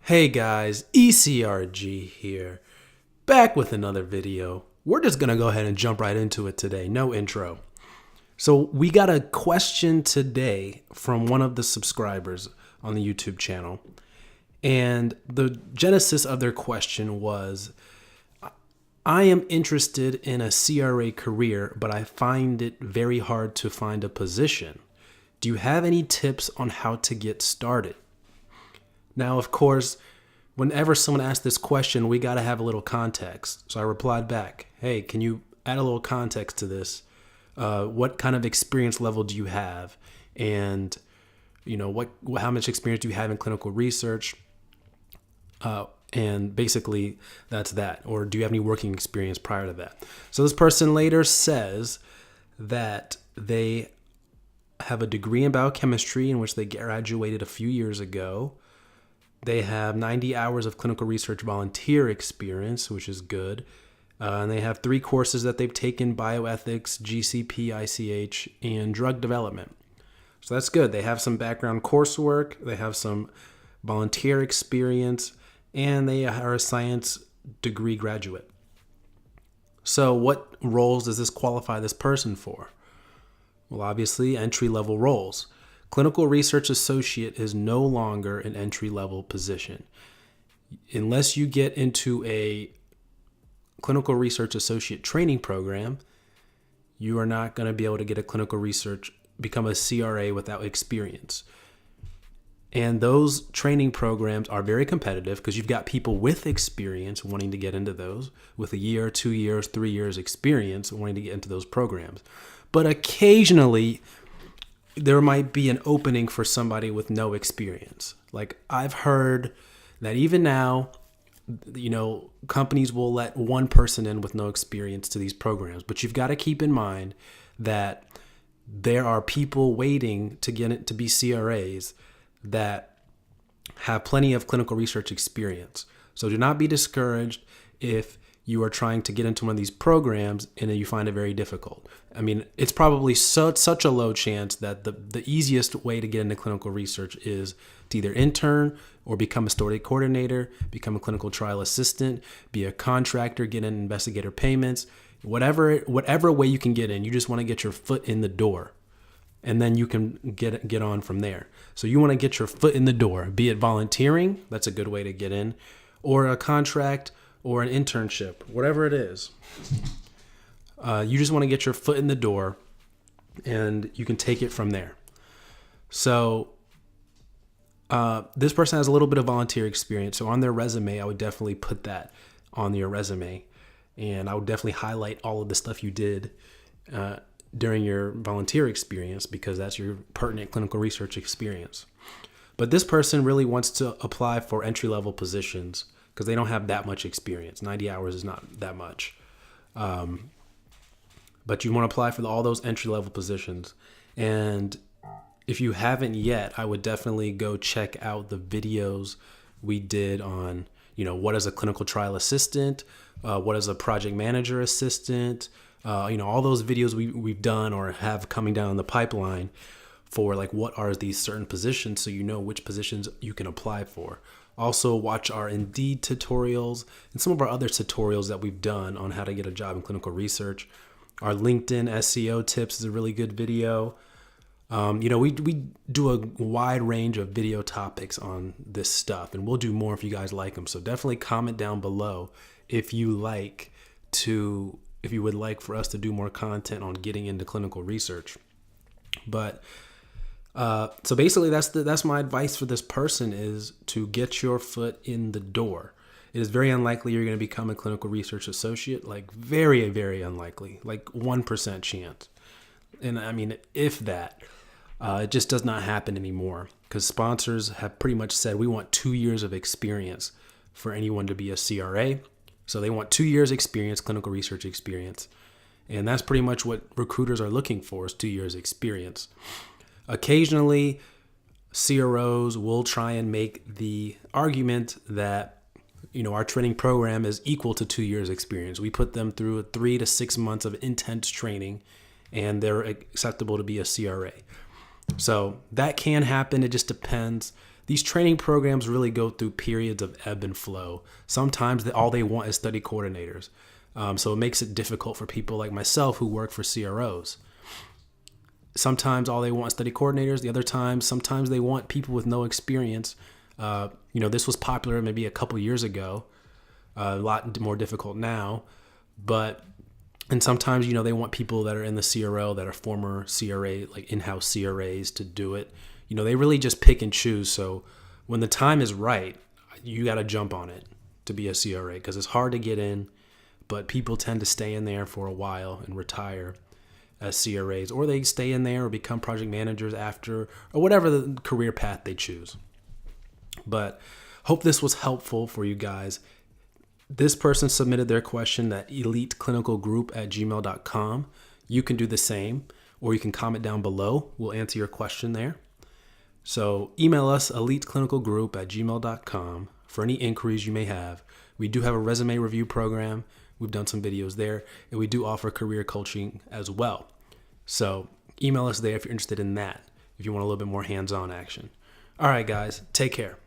Hey guys, ECRG here, back with another video. We're just gonna go ahead and jump right into it today, no intro. So we got a question today from one of the subscribers on the YouTube channel. And the genesis of their question was, I am interested in a CRA career, but I find it very hard to find a position. Do you have any tips on how to get started? Now, of course, whenever someone asks this question, we got to have a little context. So I replied back, hey, can you add a little context to this? What kind of experience level do you have? And, how much experience do you have in clinical research? And basically, that's that. Or do you have any working experience prior to that? So this person later says that they have a degree in biochemistry in which they graduated a few years ago. They have 90 hours of clinical research volunteer experience, which is good. And they have 3 courses that they've taken: bioethics, GCP, ICH, and drug development. So that's good. They have some background coursework. They have some volunteer experience, and they are a science degree graduate. So what roles does this qualify this person for? Well, obviously, entry-level roles. Clinical research associate is no longer an entry-level position. Unless you get into a clinical research associate training program, you are not going to be able to get a clinical research, become a CRA without experience. And those training programs are very competitive because you've got people with experience wanting to get into those, with a year, 2 years, 3 years experience wanting to get into those programs. But occasionally, there might be an opening for somebody with no experience. Like, I've heard that even now, companies will let one person in with no experience to these programs. But you've got to keep in mind that there are people waiting to get it to be CRAs that have plenty of clinical research experience. So do not be discouraged if you are trying to get into one of these programs and you find it very difficult. I mean, it's probably such a low chance that the easiest way to get into clinical research is to either intern or become a study coordinator, become a clinical trial assistant, be a contractor, get in investigator payments, whatever way you can get in. You just want to get your foot in the door, and then you can get on from there. So you want to get your foot in the door, be it volunteering, that's a good way to get in, or a contract, or an internship, whatever it is. You just want to get your foot in the door, and you can take it from there. So this person has a little bit of volunteer experience. So on their resume, I would definitely put that on your resume. And I would definitely highlight all of the stuff you did during your volunteer experience, because that's your pertinent clinical research experience. But this person really wants to apply for entry-level positions because they don't have that much experience. 90 hours is not that much. But you want to apply for all those entry-level positions. And if you haven't yet, I would definitely go check out the videos we did on, what is a clinical trial assistant, what is a project manager assistant, all those videos we've done or have coming down the pipeline for like what are these certain positions, so you know which positions you can apply for. Also, watch our Indeed tutorials and some of our other tutorials that we've done on how to get a job in clinical research. Our LinkedIn SEO tips is a really good video. We do a wide range of video topics on this stuff, and we'll do more if you guys like them. So definitely comment down below if you would like for us to do more content on getting into clinical research. But so basically, that's my advice for this person, is to get your foot in the door. It is very unlikely you're going to become a clinical research associate, like very, very unlikely, like 1% chance. And I mean, if that, it just does not happen anymore, because sponsors have pretty much said we want 2 years of experience for anyone to be a CRA. So they want 2 years experience, clinical research experience. And that's pretty much what recruiters are looking for, is 2 years experience. Occasionally, CROs will try and make the argument that, our training program is equal to 2 years experience. We put them through 3 to 6 months of intense training, and they're acceptable to be a CRA. So that can happen. It just depends. these training programs really go through periods of ebb and flow. Sometimes all they want is study coordinators. So it makes it difficult for people like myself who work for CROs. Sometimes all they want is study coordinators. The other times, sometimes they want people with no experience. This was popular maybe a couple years ago, a lot more difficult now. And sometimes, they want people that are in the CRO that are former CRA, like in-house CRAs to do it. They really just pick and choose. So when the time is right, you got to jump on it to be a CRA because it's hard to get in, but people tend to stay in there for a while and retire as CRAs, or they stay in there or become project managers after, or whatever the career path they choose. But hope this was helpful for you guys. This person submitted their question at eliteclinicalgroup@gmail.com. You can do the same, or you can comment down below. We'll answer your question there. So email us eliteclinicalgroup@gmail.com for any inquiries you may have. We do have a resume review program. We've done some videos there, and we do offer career coaching as well. So email us there if you're interested in that, if you want a little bit more hands-on action. All right, guys, take care.